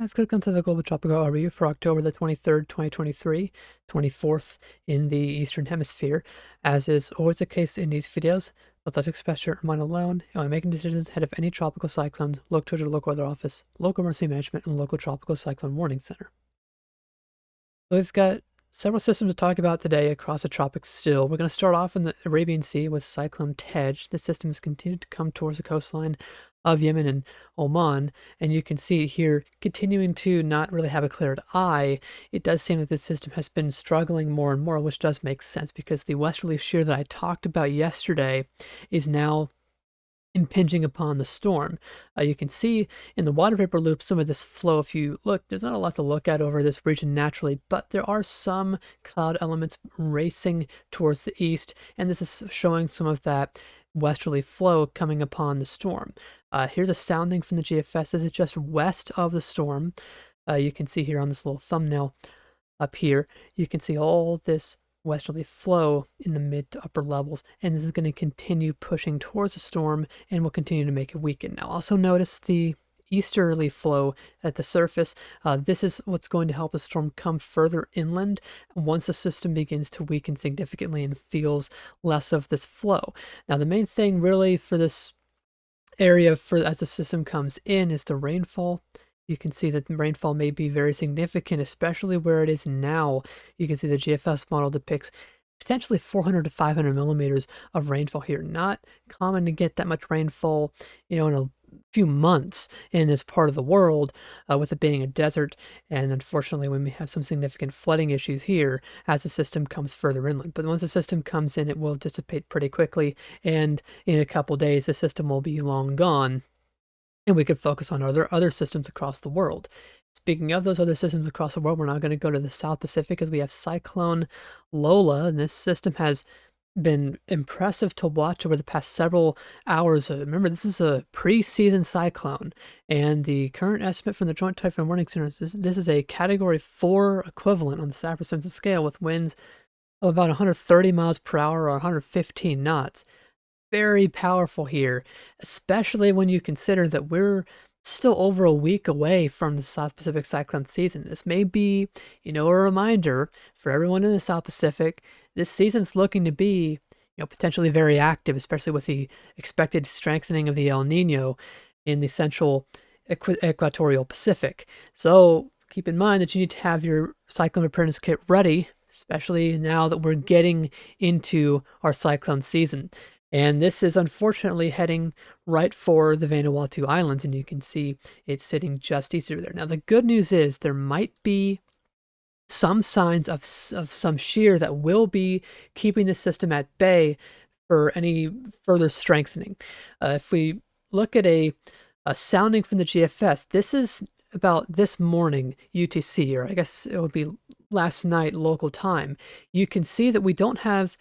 I've clicked onto the Global Tropical Overview for October the 23rd, 2023, 24th in the Eastern Hemisphere. As is always the case in these videos, let express your mind alone, and when making decisions ahead of any tropical cyclones, look to your local weather office, local emergency management, and local tropical cyclone warning center. So we've got several systems to talk about today across the tropics still. We're going to start off in the Arabian Sea with Cyclone Tej. This system has continued to come towards the coastline of Yemen and Oman, and you can see here continuing to not really have a cleared eye. It does seem that this system has been struggling more and more, which does make sense because the westerly shear that I talked about yesterday is now impinging upon the storm. You can see in the water vapor loop some of this flow. If you look, there's not a lot to look at over this region naturally, but there are some cloud elements racing towards the east, and this is showing some of that westerly flow coming upon the storm. Here's a sounding from the GFS. This is just west of the storm. You can see here on this little thumbnail up here, you can see all this westerly flow in the mid to upper levels, and this is going to continue pushing towards the storm and will continue to make it weaken. Now also notice the easterly flow at the surface. This is what's going to help the storm come further inland once the system begins to weaken significantly and feels less of this flow. Now the main thing really for this area as the system comes in is the rainfall. You can see that the rainfall may be very significant, especially where it is now. You can see the GFS model depicts potentially 400 to 500 millimeters of rainfall here. Not common to get that much rainfall, in a few months in this part of the world, with it being a desert. And unfortunately, we may have some significant flooding issues here as the system comes further inland. But once the system comes in, it will dissipate pretty quickly. And in a couple days, the system will be long gone, and we could focus on other systems across the world. Speaking of those other systems across the world, we're now going to go to the South Pacific as we have Cyclone Lola, and this system has been impressive to watch over the past several hours. Remember, this is a pre-season cyclone, and the current estimate from the Joint Typhoon Warning Center is this is a Category 4 equivalent on the Saffir-Simpson scale with winds of about 130 miles per hour or 115 knots. Very powerful here, especially when you consider that we're still over a week away from the South Pacific cyclone season. This may be, a reminder for everyone in the South Pacific. This season's looking to be, potentially very active, especially with the expected strengthening of the El Nino in the central equatorial Pacific. So keep in mind that you need to have your cyclone preparedness kit ready, especially now that we're getting into our cyclone season. And this is unfortunately heading right for the Vanuatu Islands, and you can see it's sitting just east of there. Now, the good news is there might be some signs of some shear that will be keeping the system at bay for any further strengthening. If we look at a sounding from the GFS, this is about this morning UTC, or I guess it would be last night local time. You can see that we don't have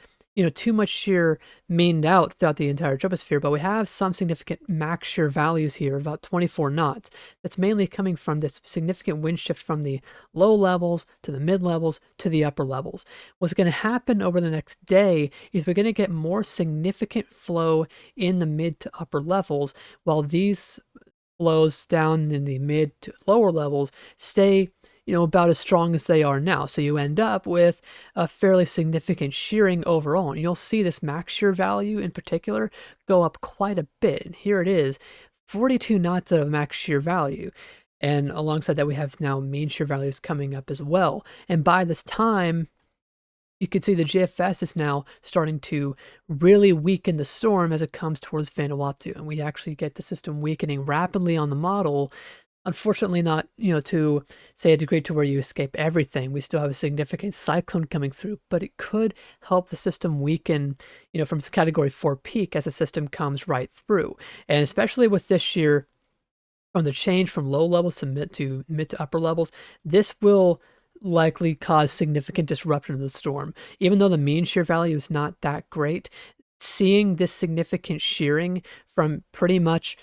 too much shear meaned out throughout the entire troposphere, but we have some significant max shear values here, about 24 knots. That's mainly coming from this significant wind shift from the low levels to the mid levels to the upper levels. What's going to happen over the next day is we're going to get more significant flow in the mid to upper levels, while these flows down in the mid to lower levels stay about as strong as they are now. So you end up with a fairly significant shearing overall. And you'll see this max shear value in particular go up quite a bit. And here it is, 42 knots of max shear value. And alongside that, we have now mean shear values coming up as well. And by this time, you can see the GFS is now starting to really weaken the storm as it comes towards Vanuatu. And we actually get the system weakening rapidly on the model. Unfortunately not, to say a degree to where you escape everything. We still have a significant cyclone coming through, but it could help the system weaken, from its Category 4 peak as the system comes right through. And especially with this year, from the change from low levels to mid to upper levels, this will likely cause significant disruption of the storm. Even though the mean shear value is not that great, seeing this significant shearing from pretty much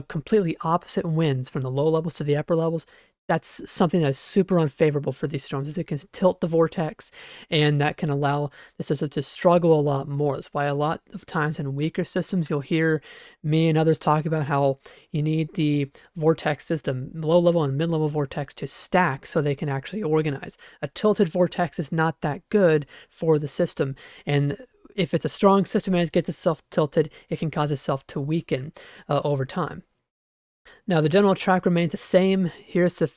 completely opposite winds from the low levels to the upper levels, that's something that's super unfavorable for these storms, is it can tilt the vortex, and that can allow the system to struggle a lot more. That's why a lot of times in weaker systems, you'll hear me and others talk about how you need the vortexes, the low level and mid level vortex, to stack so they can actually organize. A tilted vortex is not that good for the system, and if it's a strong system and it gets itself tilted, it can cause itself to weaken over time. Now, the general track remains the same. Here's the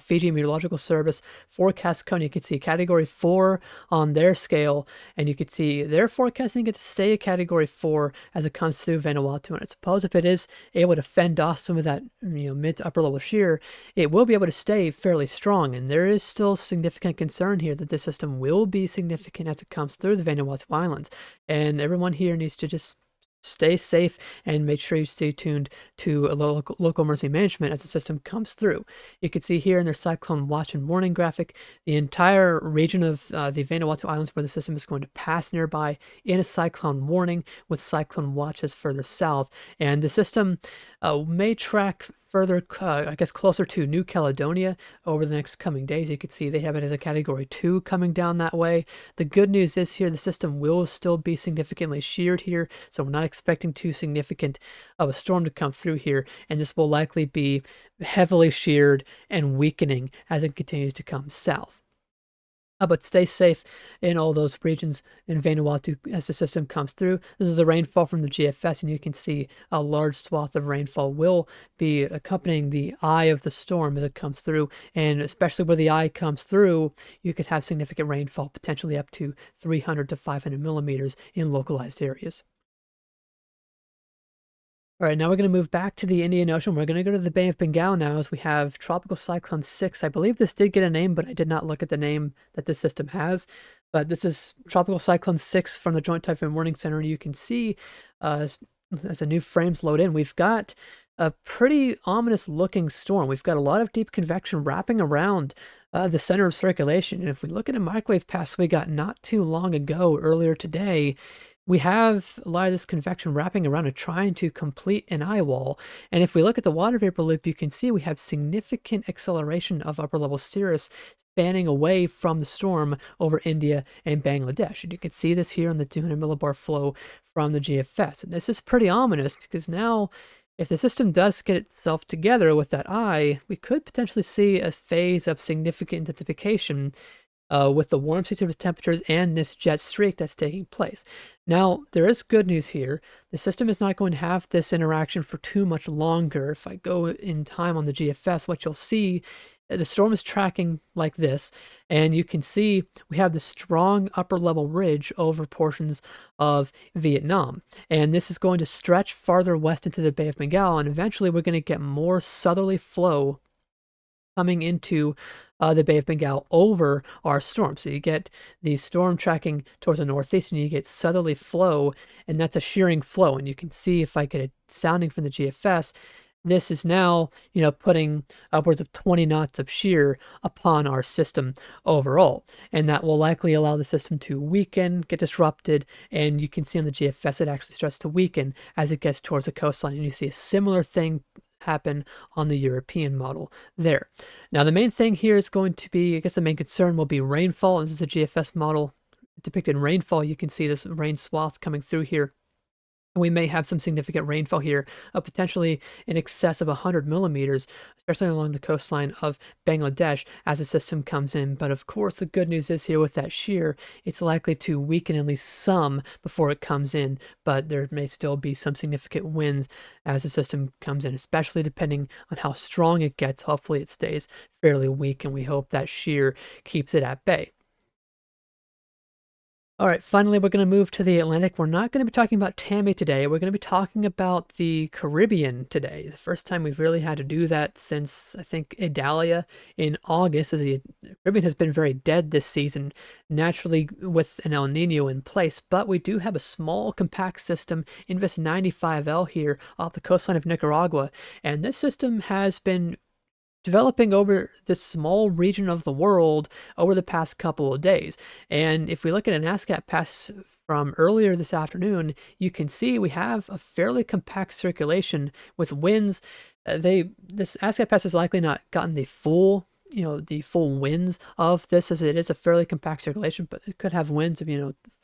Fiji Meteorological Service forecast cone. You can see Category 4 on their scale, and you can see they're forecasting it to stay a Category 4 as it comes through Vanuatu. And I suppose if it is able to fend off some of that mid to upper level shear, it will be able to stay fairly strong. And there is still significant concern here that this system will be significant as it comes through the Vanuatu Islands. And everyone here needs to just stay safe and make sure you stay tuned to local emergency management as the system comes through. You can see here in their cyclone watch and warning graphic, the entire region of the Vanuatu Islands where the system is going to pass nearby in a cyclone warning, with cyclone watches further south. And the system may track further, I guess, closer to New Caledonia over the next coming days. You can see they have it as a Category 2 coming down that way. The good news is here the system will still be significantly sheared here, so we're not expecting too significant of a storm to come through here, and this will likely be heavily sheared and weakening as it continues to come south. But stay safe in all those regions in Vanuatu as the system comes through. This is the rainfall from the GFS, and you can see a large swath of rainfall will be accompanying the eye of the storm as it comes through. And especially where the eye comes through, you could have significant rainfall, potentially up to 300 to 500 millimeters in localized areas. All right, now we're going to move back to the Indian Ocean. We're going to go to the Bay of Bengal now as we have Tropical Cyclone 6. I believe this did get a name, but I did not look at the name that this system has. But this is Tropical Cyclone 6 from the Joint Typhoon Warning Center. And you can see as the new frames load in, we've got a pretty ominous looking storm. We've got a lot of deep convection wrapping around the center of circulation. And if we look at a microwave pass we got not too long ago, earlier today, we have a lot of this convection wrapping around and trying to complete an eye wall. And if we look at the water vapor loop, you can see we have significant acceleration of upper level cirrus spanning away from the storm over India and Bangladesh. And you can see this here on the 200 millibar flow from the GFS. And this is pretty ominous because now, if the system does get itself together with that eye, we could potentially see a phase of significant intensification with the warm surface temperatures and this jet streak that's taking place. Now, there is good news here. The system is not going to have this interaction for too much longer. If I go in time on the GFS, what you'll see, the storm is tracking like this, and you can see we have the strong upper level ridge over portions of Vietnam. And this is going to stretch farther west into the Bay of Bengal, and eventually we're going to get more southerly flow coming into the Bay of Bengal over our storm. So you get the storm tracking towards the northeast, and you get southerly flow, and that's a shearing flow. And you can see, if I get a sounding from the GFS, this is now, putting upwards of 20 knots of shear upon our system overall. And that will likely allow the system to weaken, get disrupted, and you can see on the GFS it actually starts to weaken as it gets towards the coastline. And you see a similar thing happen on the European model there. Now, the main thing here is going to be, I guess the main concern will be rainfall. This is a GFS model depicted in rainfall. You can see this rain swath coming through here. We may have some significant rainfall here, potentially in excess of 100 millimeters, especially along the coastline of Bangladesh as the system comes in. But of course, the good news is here with that shear, it's likely to weaken at least some before it comes in, but there may still be some significant winds as the system comes in, especially depending on how strong it gets. Hopefully it stays fairly weak, and we hope that shear keeps it at bay. All right, finally, we're going to move to the Atlantic. We're not going to be talking about Tammy today. We're going to be talking about the Caribbean today. The first time we've really had to do that since, I think, Idalia in August, as the Caribbean has been very dead this season, naturally with an El Nino in place. But we do have a small compact system, Invest 95L here off the coastline of Nicaragua. And this system has been developing over this small region of the world over the past couple of days. And if we look at an ASCAP pass from earlier this afternoon, you can see we have a fairly compact circulation with winds. This ASCAP pass has likely not gotten the full the full winds of this, as it is a fairly compact circulation, but it could have winds of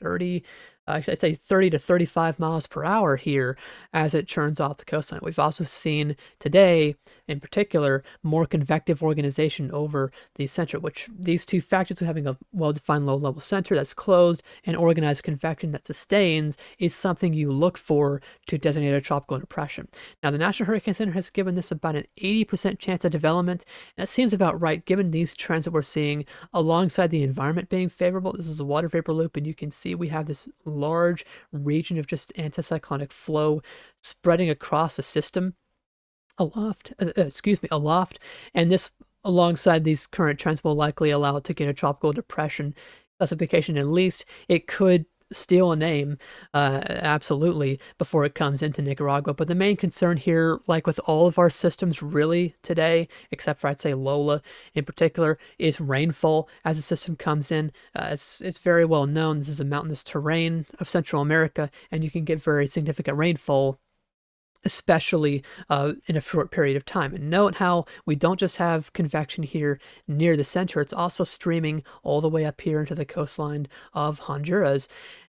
30, I'd say 30 to 35 miles per hour here as it churns off the coastline. We've also seen today, in particular, more convective organization over the center, which these two factors of having a well-defined low-level center that's closed and organized convection that sustains is something you look for to designate a tropical depression. Now, the National Hurricane Center has given this about an 80% chance of development, and that seems about right given these trends that we're seeing alongside the environment being favorable. This is a water vapor loop, and you can see we have this large region of just anticyclonic flow spreading across the system aloft, and this alongside these current trends will likely allow it to get a tropical depression classification. At least it could steal a name, absolutely, before it comes into Nicaragua. But the main concern here, like with all of our systems really today, except for I'd say Lola in particular, is rainfall as the system comes in. It's very well known. This is a mountainous terrain of Central America, and you can get very significant rainfall, especially in a short period of time. And note how we don't just have convection here near the center, it's also streaming all the way up here into the coastline of Honduras.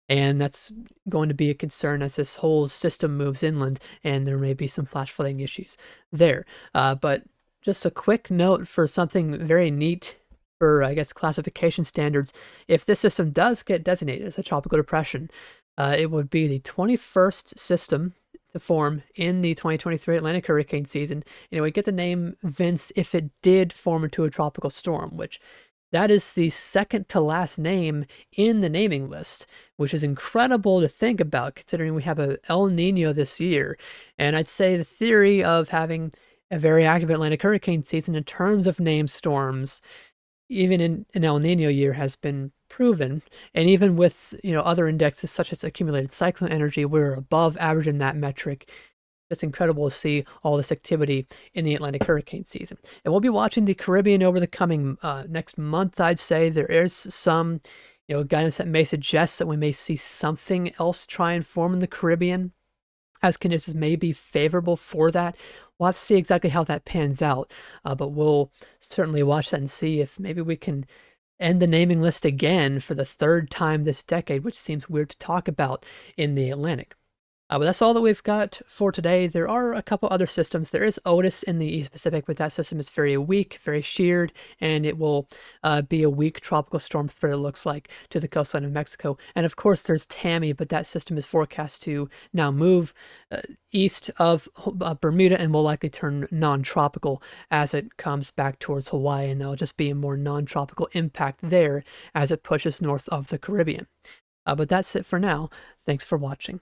And that's going to be a concern as this whole system moves inland, and there may be some flash flooding issues there. But just a quick note for something very neat for, I guess, classification standards. If this system does get designated as a tropical depression, it would be the 21st system to form in the 2023 Atlantic hurricane season. And it would get the name Vince if it did form into a tropical storm, which that is the second to last name in the naming list, which is incredible to think about considering we have a El Nino this year. And I'd say the theory of having a very active Atlantic hurricane season in terms of named storms, even in an El Nino year, has been proven. And even with other indexes such as accumulated cyclone energy, we're above average in that metric. It's incredible to see all this activity in the Atlantic hurricane season. And we'll be watching the Caribbean over the coming next month. I'd say there is some guidance that may suggest that we may see something else try and form in the Caribbean, as conditions may be favorable for that. We'll have to see exactly how that pans out, but we'll certainly watch that and see if maybe we can end the naming list again for the third time this decade, which seems weird to talk about in the Atlantic. But that's all that we've got for today. There are a couple other systems. There is Otis in the East Pacific, but that system is very weak, very sheared, and it will be a weak tropical storm threat, it looks like, to the coastline of Mexico. And of course, there's Tammy, but that system is forecast to now move east of Bermuda and will likely turn non-tropical as it comes back towards Hawaii, and there'll just be a more non-tropical impact there as it pushes north of the Caribbean. But that's it for now. Thanks for watching.